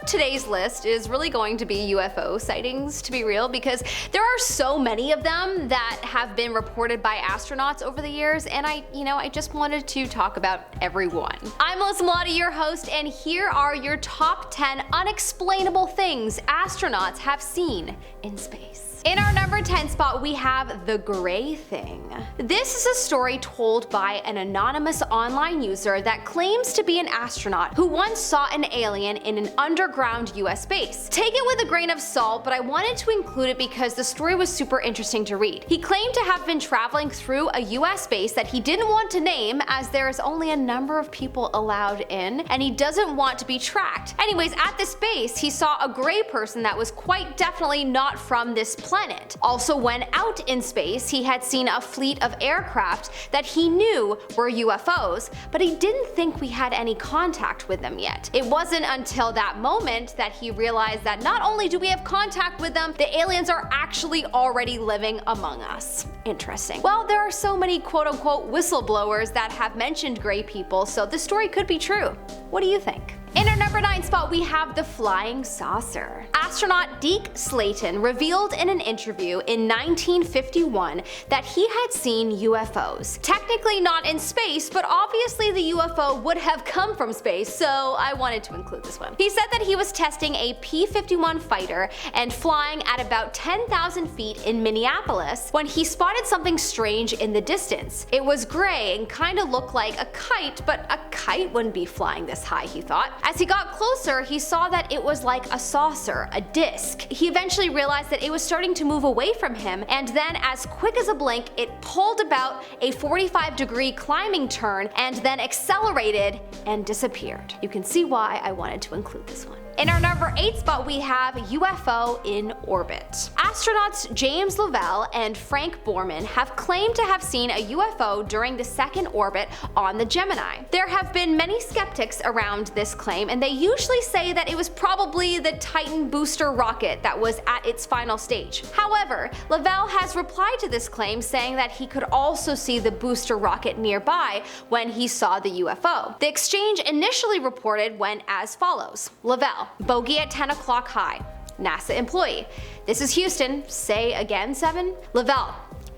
today's list is really going to be UFO sightings, to be real, because there are so many of them that have been reported by astronauts over the years, and I just wanted to talk about every one. I'm Melissa Mulati, your host, and here are your top 10 unexplainable things astronauts have seen in space. In our number 10 spot, we have the gray thing. This is a story told by an anonymous online user that claims to be an astronaut who once saw an alien in an underground US base. Take it with a grain of salt, but I wanted to include it because the story was super interesting to read. He claimed to have been traveling through a US base that he didn't want to name, as there is only a number of people allowed in, and he doesn't want to be tracked. Anyways, at this base, he saw a gray person that was quite definitely not from this planet. Also, when out in space, he had seen a fleet of aircraft that he knew were UFOs, but he didn't think we had any contact with them yet. It wasn't until that moment that he realized that not only do we have contact with them, the aliens are actually already living among us. Interesting. Well, there are so many quote-unquote whistleblowers that have mentioned gray people, so this story could be true. What do you think? In our number 9 spot, we have the flying saucer. Astronaut Deke Slayton revealed in an interview in 1951 that he had seen UFOs. Technically not in space, but obviously the UFO would have come from space, so I wanted to include this one. He said that he was testing a P-51 fighter and flying at about 10,000 feet in Minneapolis when he spotted something strange in the distance. It was gray and kinda looked like a kite, but a kite wouldn't be flying this high, he thought. As he got closer, he saw that it was like a saucer, a disc. He eventually realized that it was starting to move away from him, and then as quick as a blink, it pulled about a 45-degree climbing turn and then accelerated and disappeared. You can see why I wanted to include this one. In our number 8 spot, we have UFO in orbit. Astronauts James Lovell and Frank Borman have claimed to have seen a UFO during the second orbit on the Gemini. There have been many skeptics around this claim, and they usually say that it was probably the Titan booster rocket that was at its final stage. However, Lovell has replied to this claim, saying that he could also see the booster rocket nearby when he saw the UFO. The exchange initially reported went as follows. Lovell: bogey at 10 o'clock high. NASA employee: this is Houston, say again 7. Lovell: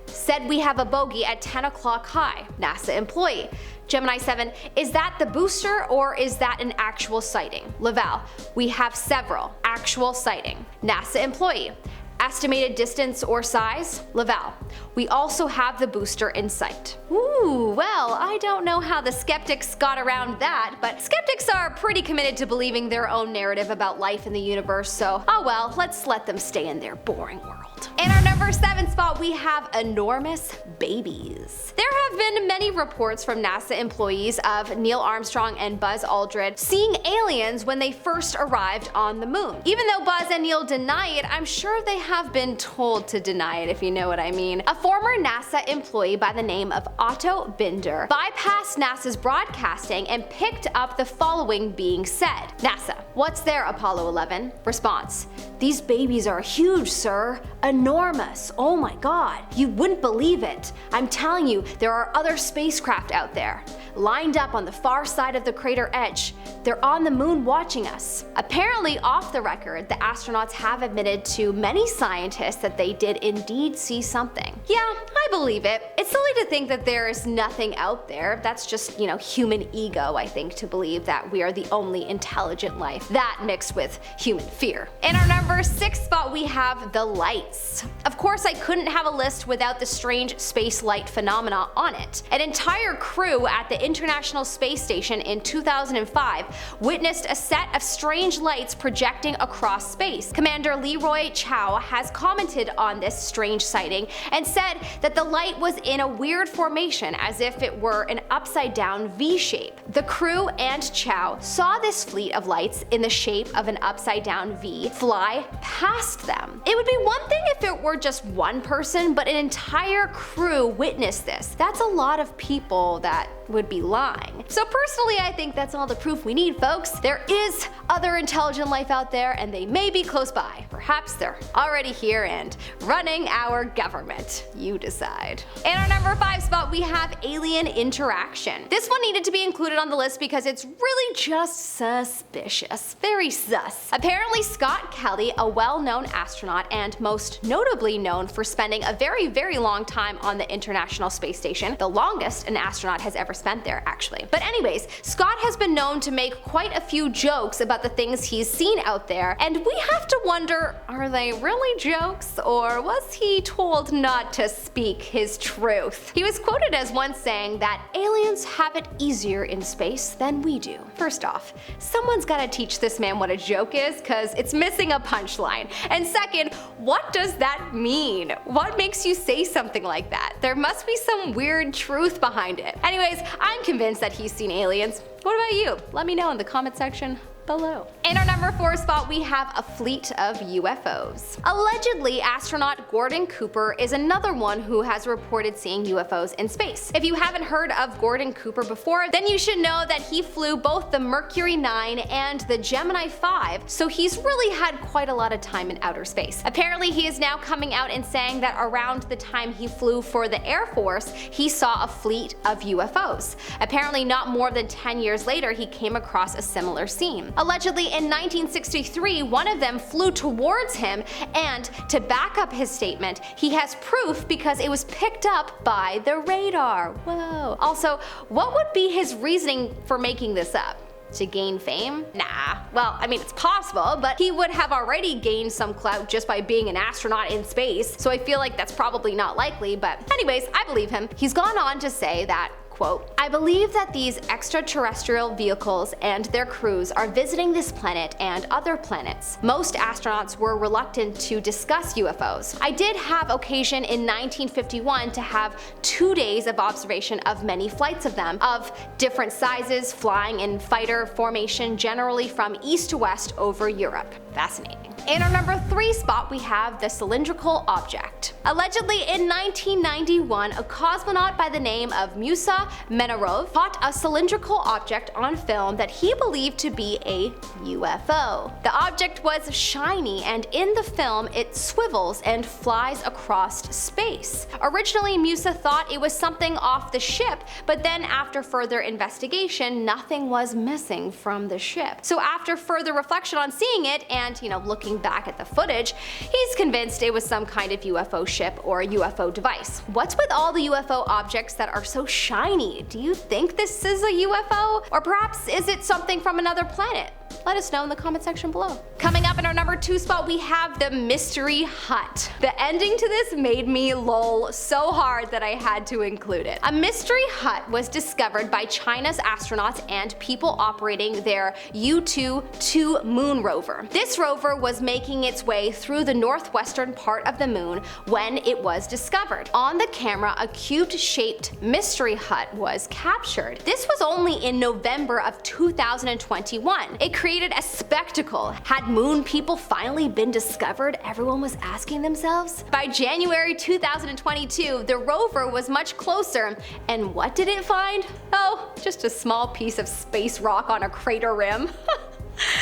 said we have a bogey at 10 o'clock high. NASA employee: Gemini 7, is that the booster or is that an actual sighting? Lovell: we have several. Actual sighting. NASA employee: estimated distance or size? Lovell: we also have the booster in sight. Ooh, well, I don't know how the skeptics got around that, but skeptics are pretty committed to believing their own narrative about life in the universe, so oh well, let's let them stay in their boring world. In our number 7 spot, we have enormous babies. There have been many reports from NASA employees of Neil Armstrong and Buzz Aldrin seeing aliens when they first arrived on the moon. Even though Buzz and Neil deny it, I'm sure they have been told to deny it, if you know what I mean. A former NASA employee by the name of Otto Binder bypassed NASA's broadcasting and picked up the following being said. NASA: what's there, Apollo 11? Response: these babies are huge, sir. Enormous. Oh my god. You wouldn't believe it. I'm telling you, there are other spacecraft out there, lined up on the far side of the crater edge. They're on the moon watching us. Apparently, off the record, the astronauts have admitted to many scientists that they did indeed see something. Yeah, I believe it. It's silly to think that there is nothing out there. That's just, human ego, I think, to believe that we are the only intelligent life. That mixed with human fear. In our number 6 spot, we have the lights. Of course, I couldn't have a list without the strange space light phenomena on it. An entire crew at the International Space Station in 2005 witnessed a set of strange lights projecting across space. Commander Leroy Chow has commented on this strange sighting and said that the light was in a weird formation, as if it were an upside-down V shape. The crew and Chow saw this fleet of lights in the shape of an upside-down V fly past them. It would be one thing if it were just one person, but an entire crew witnessed this. That's a lot of people that would be lying. So personally, I think that's all the proof we need, folks. There is other intelligent life out there, and they may be close by. Perhaps they're already here and running our government. You decide. In our number 5 spot, we have alien interaction. This one needed to be included on the list because it's really just suspicious. Very sus. Apparently, Scott Kelly, a well-known astronaut and most notably known for spending a very long time on the International Space Station, the longest an astronaut has ever spent there, actually. But anyways, Scott has been known to make quite a few jokes about the things he's seen out there, and we have to wonder, are they really jokes, or was he told not to speak his truth? He was quoted as once saying that aliens have it easier in space than we do. First off, someone's gotta teach this man what a joke is, cause it's missing a punchline. And second, what does that mean? What makes you say something like that? There must be some weird truth behind it. Anyways, I'm convinced that he's seen aliens. What about you? Let me know in the comment section below. In our number 4 spot, we have a fleet of UFOs. Allegedly, astronaut Gordon Cooper is another one who has reported seeing UFOs in space. If you haven't heard of Gordon Cooper before, then you should know that he flew both the Mercury 9 and the Gemini 5, so he's really had quite a lot of time in outer space. Apparently, he is now coming out and saying that around the time he flew for the Air Force, he saw a fleet of UFOs. Apparently, not more than 10 years later, he came across a similar scene. Allegedly, in 1963, one of them flew towards him, and to back up his statement, he has proof because it was picked up by the radar. Whoa. Also, what would be his reasoning for making this up? To gain fame? Nah. Well, I mean, it's possible, but he would have already gained some clout just by being an astronaut in space, so I feel like that's probably not likely, but anyways, I believe him. He's gone on to say that, quote, "I believe that these extraterrestrial vehicles and their crews are visiting this planet and other planets. Most astronauts were reluctant to discuss UFOs. I did have occasion in 1951 to have 2 days of observation of many flights of them, of different sizes, flying in fighter formation generally from east to west over Europe." Fascinating. In our number 3 spot, we have the Cylindrical Object. Allegedly, in 1991, a cosmonaut by the name of Musa Menarov caught a cylindrical object on film that he believed to be a UFO. The object was shiny, and in the film it swivels and flies across space. Originally, Musa thought it was something off the ship, but then after further investigation, nothing was missing from the ship. So after further reflection on seeing it and, looking back at the footage, he's convinced it was some kind of UFO ship or UFO device. What's with all the UFO objects that are so shiny? Do you think this is a UFO? Or perhaps is it something from another planet? Let us know in the comment section below. Coming up in our number 2 spot, we have the Mystery Hut. The ending to this made me lol so hard that I had to include it. A mystery hut was discovered by China's astronauts and people operating their U-2 moon rover. This rover was making its way through the northwestern part of the moon when it was discovered. On the camera, a cube-shaped mystery hut was captured. This was only in November of 2021. It created a spectacle. Had moon people finally been discovered? Everyone was asking themselves. By January 2022, the rover was much closer, and what did it find? Oh, just a small piece of space rock on a crater rim.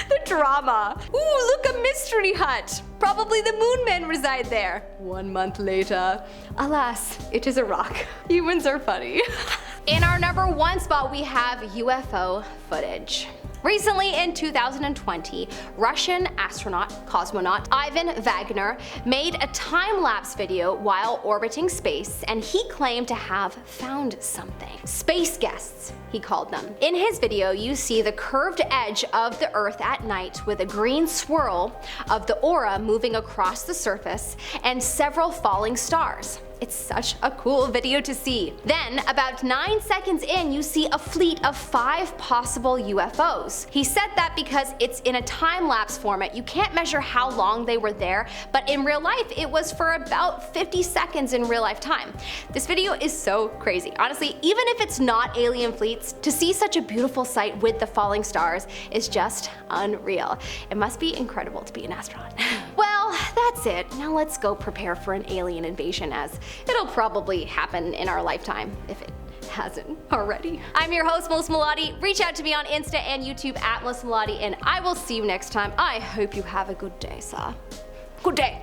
The drama. Ooh, look, a mystery hut. Probably the moon men reside there. 1 month later. Alas, it is a rock. Humans are funny. In our number 1 spot, we have UFO footage. Recently, in 2020, Russian cosmonaut Ivan Wagner made a time-lapse video while orbiting space, and he claimed to have found something. Space guests, he called them. In his video, you see the curved edge of the Earth at night with a green swirl of the aura moving across the surface and several falling stars. It's such a cool video to see. Then, about 9 seconds in, you see a fleet of 5 possible UFOs. He said that because it's in a time-lapse format, you can't measure how long they were there, but in real life, it was for about 50 seconds in real life time. This video is so crazy. Honestly, even if it's not alien fleets, to see such a beautiful sight with the falling stars is just unreal. It must be incredible to be an astronaut. Well, that's it. Now let's go prepare for an alien invasion, as it'll probably happen in our lifetime if it hasn't already. I'm your host, Melissa Melotti. Reach out to me on Insta and YouTube at Melissa Melotti, and I will see you next time. I hope you have a good day, sir. Good day.